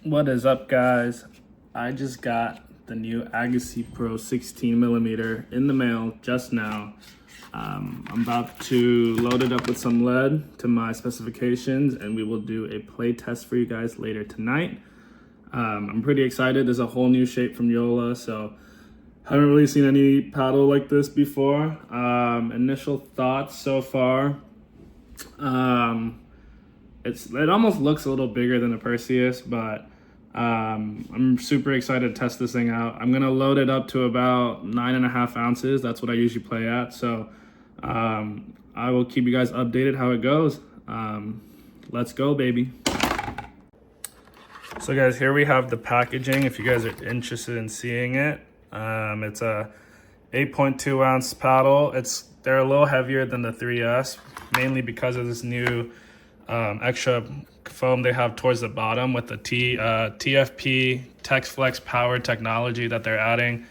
What is up, guys? I just got the new Agassi Pro 16mm in the mail just now. I'm about to load it up with some lead to my specifications, and we will do a play test for you guys later tonight. I'm pretty excited. There's a whole new shape from JOOLA, so haven't really seen any paddle like this before. Initial thoughts so far. It almost looks a little bigger than the Perseus, but I'm super excited to test this thing out. I'm gonna load it up to about 9.5 ounces. That's what I usually play at. So I will keep you guys updated how it goes. Let's go, baby. So guys, here we have the packaging if you guys are interested in seeing it. It's a 8.2 ounce paddle. They're a little heavier than the 3S, mainly because of this new extra foam they have towards the bottom with the TFP TexFlex power technology that they're adding.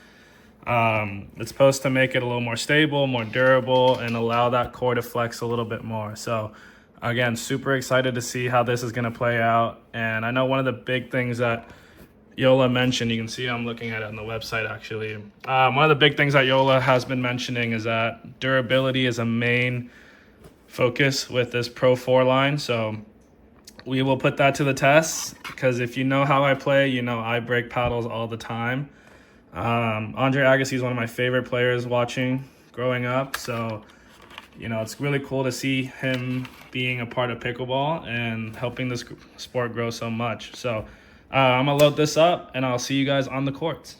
It's supposed to make it a little more stable, more durable, and allow that core to flex a little bit more. So again, super excited to see how this is going to play out. And I know one of the big things that JOOLA mentioned, you can see I'm looking at it on the website actually. One of the big things that JOOLA has been mentioning is that durability is a main focus with this Pro 4 line. So we will put that to the test, because if you know how I play, you know I break paddles all the time. Andre Agassi is one of my favorite players watching growing up. So, you know, it's really cool to see him being a part of pickleball and helping this sport grow so much. So I'm gonna load this up and I'll see you guys on the courts.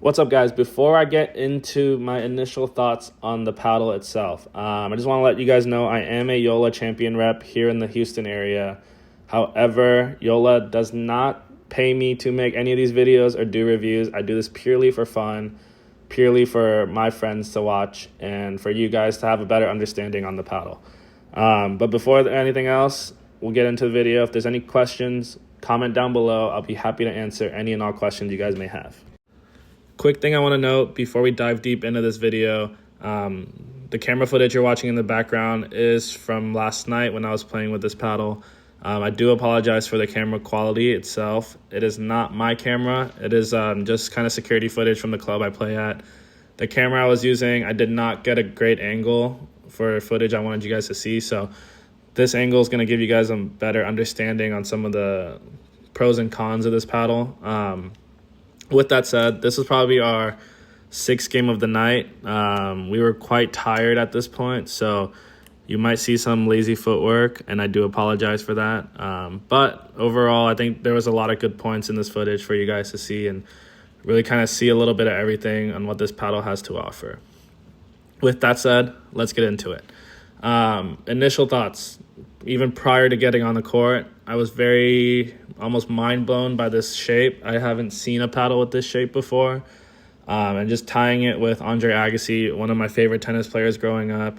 What's up, guys? Before I get into my initial thoughts on the paddle itself, I just want to let you guys know I am a JOOLA champion rep here in the Houston area. However, JOOLA does not pay me to make any of these videos or do reviews. I do this purely for fun, purely for my friends to watch, and for you guys to have a better understanding on the paddle. But before anything else, we'll get into the video. If there's any questions, comment down below. I'll be happy to answer any and all questions you guys may have. Quick thing I want to note before we dive deep into this video, the camera footage you're watching in the background is from last night when I was playing with this paddle. I do apologize for the camera quality itself. It is not my camera. It is just kind of security footage from the club I play at. The camera I was using, I did not get a great angle for footage I wanted you guys to see. So this angle is going to give you guys a better understanding on some of the pros and cons of this paddle. With that said, this is probably our 6th game of the night. We were quite tired at this point, so you might see some lazy footwork, and I do apologize for that. But overall, I think there was a lot of good points in this footage for you guys to see and really kind of see a little bit of everything on what this paddle has to offer. With that said, let's get into it. Initial thoughts. Even prior to getting on the court, I was almost mind blown by this shape. I haven't seen a paddle with this shape before. And just tying it with Andre Agassi, one of my favorite tennis players growing up,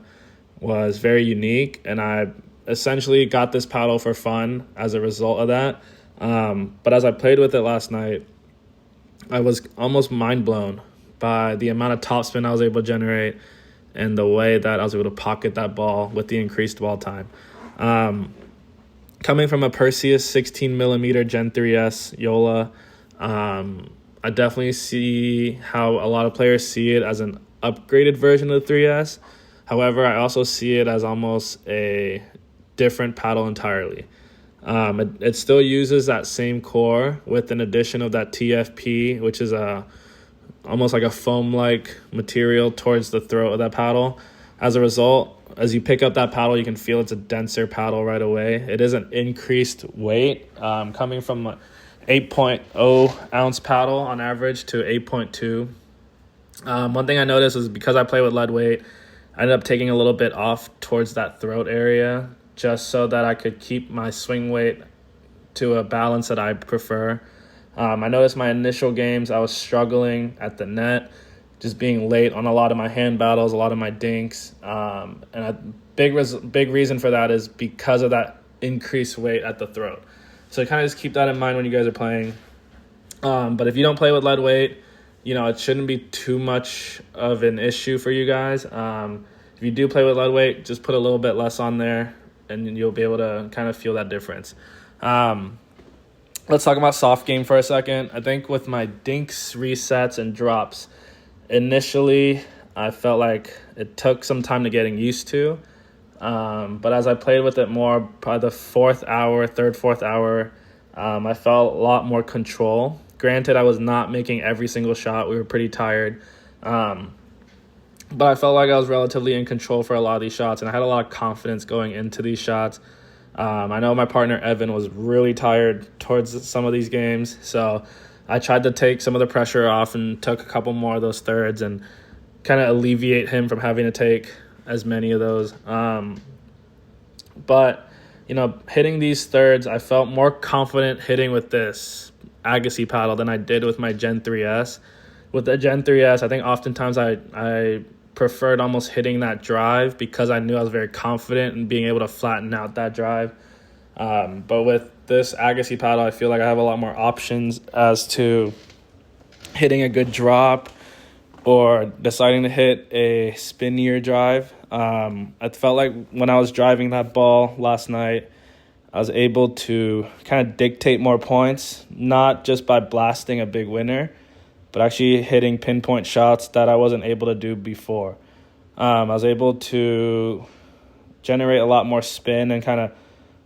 was very unique. And I essentially got this paddle for fun as a result of that. But as I played with it last night, I was almost mind blown by the amount of topspin I was able to generate and the way that I was able to pocket that ball with the increased ball time. Coming from a Perseus 16mm Gen 3S JOOLA, I definitely see how a lot of players see it as an upgraded version of the 3S. However, I also see it as almost a different paddle entirely. It still uses that same core with an addition of that TFP, which is almost like a foam-like material towards the throat of that paddle. As a result, as you pick up that paddle, you can feel it's a denser paddle right away. It is an increased weight, coming from an 8.0 ounce paddle on average to 8.2. One thing I noticed is because I play with lead weight, I ended up taking a little bit off towards that throat area just so that I could keep my swing weight to a balance that I prefer. I noticed my initial games, I was struggling at the net, just being late on a lot of my hand battles, a lot of my dinks. And a big reason for that is because of that increased weight at the throat. So kind of just keep that in mind when you guys are playing. But if you don't play with lead weight, you know, it shouldn't be too much of an issue for you guys. If you do play with lead weight, just put a little bit less on there and you'll be able to kind of feel that difference. let's talk about soft game for a second. I think with my dinks, resets, and drops, initially I felt like it took some time to getting used to. But as I played with it more, probably the fourth hour, fourth hour, I felt a lot more control. Granted, I was not making every single shot. We were pretty tired. But I felt like I was relatively in control for a lot of these shots, and I had a lot of confidence going into these shots. I know my partner Evan was really tired towards some of these games, so I tried to take some of the pressure off and took a couple more of those thirds and kind of alleviate him from having to take as many of those. But, hitting these thirds, I felt more confident hitting with this Agassi paddle than I did with my Gen 3S. With the Gen 3S, I think oftentimes I preferred almost hitting that drive because I knew I was very confident in being able to flatten out that drive. But with this Agassi paddle, I feel like I have a lot more options as to hitting a good drop or deciding to hit a spinnier drive. I felt like when I was driving that ball last night, I was able to kind of dictate more points, not just by blasting a big winner, but actually hitting pinpoint shots that I wasn't able to do before. I was able to generate a lot more spin and kind of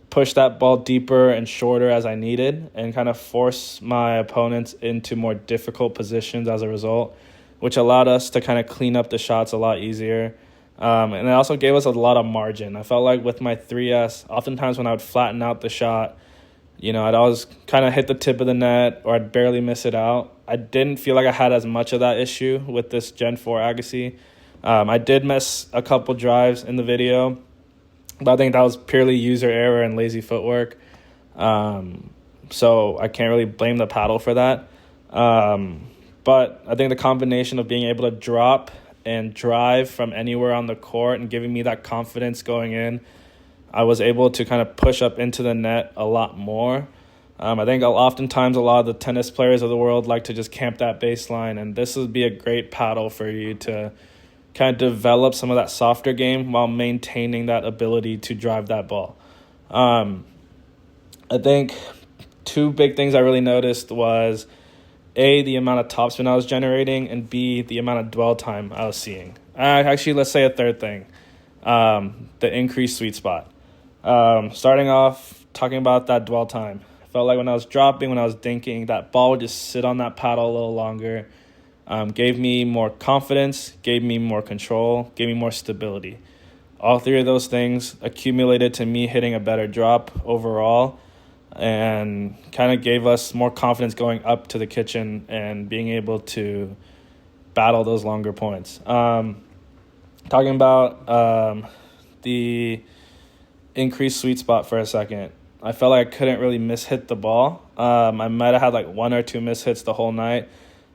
push that ball deeper and shorter as I needed and kind of force my opponents into more difficult positions as a result, which allowed us to kind of clean up the shots a lot easier. And it also gave us a lot of margin. I felt like with my 3S, oftentimes when I would flatten out the shot, I'd always kind of hit the tip of the net or I'd barely miss it out. I didn't feel like I had as much of that issue with this Gen 4 Agassi. I did miss a couple drives in the video, but I think that was purely user error and lazy footwork. So I can't really blame the paddle for that. But I think the combination of being able to drop and drive from anywhere on the court and giving me that confidence going in, I was able to kind of push up into the net a lot more. I think oftentimes a lot of the tennis players of the world like to just camp that baseline, and this would be a great paddle for you to kind of develop some of that softer game while maintaining that ability to drive that ball. I think two big things I really noticed was A, the amount of topspin I was generating, and B, the amount of dwell time I was seeing. Actually, let's say a third thing, the increased sweet spot. Starting off talking about that dwell time. I felt like when I was dropping, when I was dinking, that ball would just sit on that paddle a little longer. Gave me more confidence, gave me more control, gave me more stability. All three of those things accumulated to me hitting a better drop overall and kind of gave us more confidence going up to the kitchen and being able to battle those longer points. Talking about the increased sweet spot for a second, I felt like I couldn't really mishit the ball. I might have had like one or two mishits the whole night.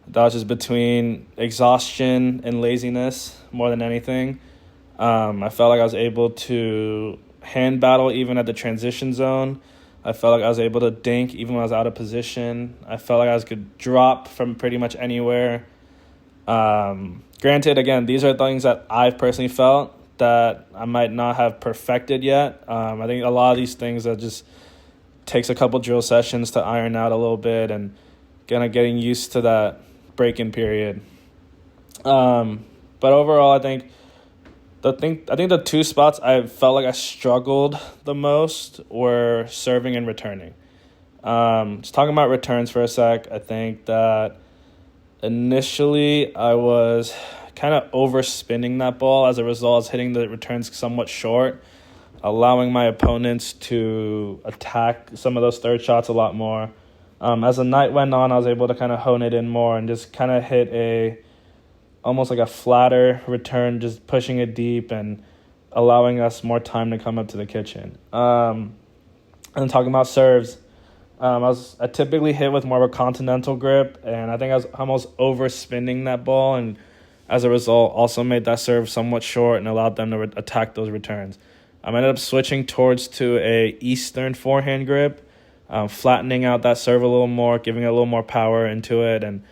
That was just between exhaustion and laziness more than anything. I felt like I was able to hand battle even at the transition zone. I felt like I was able to dink even when I was out of position. I felt like I could drop from pretty much anywhere. Granted, again, these are things that I've personally felt that I might not have perfected yet. I think a lot of these things that just takes a couple drill sessions to iron out a little bit and kind of getting used to that break-in period. But overall, I think the two spots I felt like I struggled the most were serving and returning. Just talking about returns for a sec, I think that initially I was kind of overspinning that ball. As a result, I was hitting the returns somewhat short, allowing my opponents to attack some of those third shots a lot more. As the night went on, I was able to kind of hone it in more and just kind of hit almost like a flatter return, just pushing it deep and allowing us more time to come up to the kitchen. And talking about serves, I typically hit with more of a continental grip, and I think I was almost overspinning that ball, and as a result, also made that serve somewhat short and allowed them to attack those returns. I ended up switching to a Eastern forehand grip, flattening out that serve a little more, giving it a little more power into it, and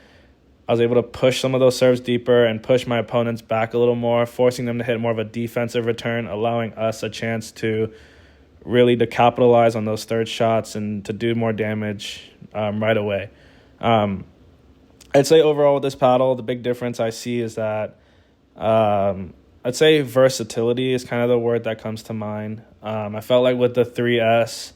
I was able to push some of those serves deeper and push my opponents back a little more, forcing them to hit more of a defensive return, allowing us a chance to really to capitalize on those third shots and to do more damage. right away. I'd say overall with this paddle, the big difference I see is that I'd say versatility is kind of the word that comes to mind. I felt like with the 3S,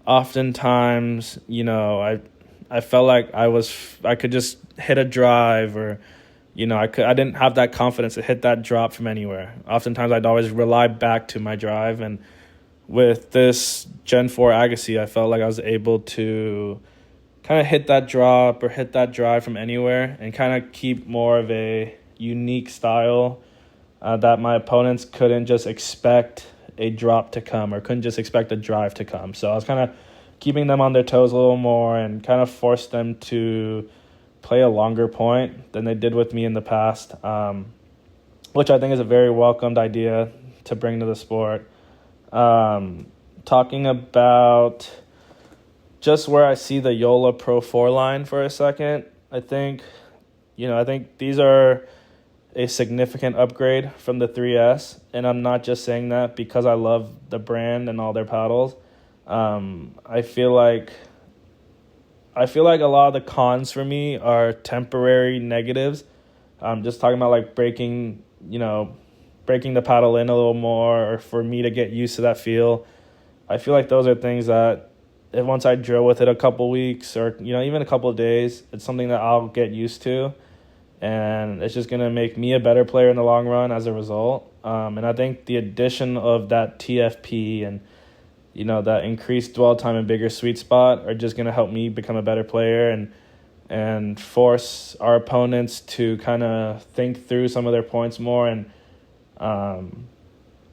oftentimes, I felt like I could just hit a drive, or I didn't have that confidence to hit that drop from anywhere. Oftentimes I'd always rely back to my drive, and with this Gen 4 Agassi, I felt like I was able to kind of hit that drop or hit that drive from anywhere and kind of keep more of a unique style that my opponents couldn't just expect a drop to come or couldn't just expect a drive to come. So I was kind of keeping them on their toes a little more and kind of forced them to play a longer point than they did with me in the past, which I think is a very welcomed idea to bring to the sport. Talking about just where I see the JOOLA Pro 4 line for a second, I think these are a significant upgrade from the 3S, and I'm not just saying that because I love the brand and all their paddles. I feel like a lot of the cons for me are temporary negatives. Just talking about like breaking the paddle in a little more, or for me to get used to that feel. I feel like those are things that once I drill with it a couple weeks or even a couple of days, it's something that I'll get used to, and it's just gonna make me a better player in the long run as a result. And I think the addition of that TFP and that increased dwell time and bigger sweet spot are just gonna help me become a better player and force our opponents to kind of think through some of their points more. And I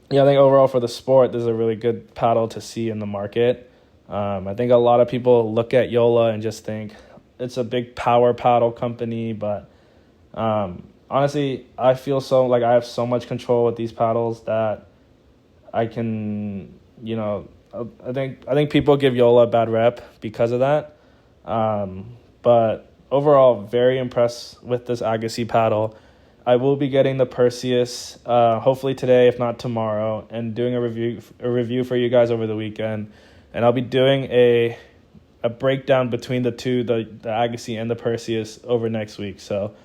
think overall for the sport, this is a really good paddle to see in the market. I think a lot of people look at JOOLA and just think it's a big power paddle company, but honestly, I feel so like I have so much control with these paddles that I can, I think people give JOOLA a bad rep because of that. But overall, very impressed with this Agassi paddle. I will be getting the Perseus hopefully today, if not tomorrow, and doing a review for you guys over the weekend. And I'll be doing a breakdown between the two, the Agassi and the Perseus, over next week. So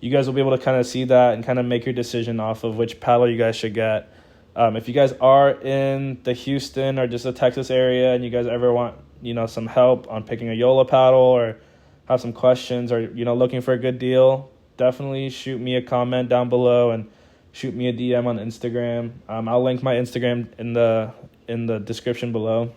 you guys will be able to kind of see that and kind of make your decision off of which paddle you guys should get. If you guys are in the Houston or just the Texas area and you guys ever want, some help on picking a JOOLA paddle or have some questions or, looking for a good deal, definitely shoot me a comment down below and shoot me a DM on Instagram. I'll link my Instagram in the description below.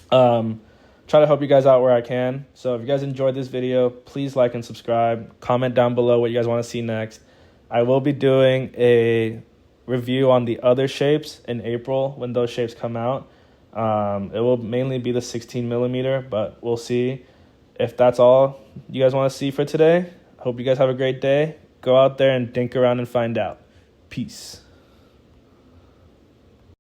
Try to help you guys out where I can. So if you guys enjoyed this video, please like and subscribe. Comment down below what you guys want to see next. I will be doing a review on the other shapes in April when those shapes come out. It will mainly be the 16 millimeter, but we'll see. If that's all you guys want to see for today, hope you guys have a great day. Go out there and dink around and find out. Peace.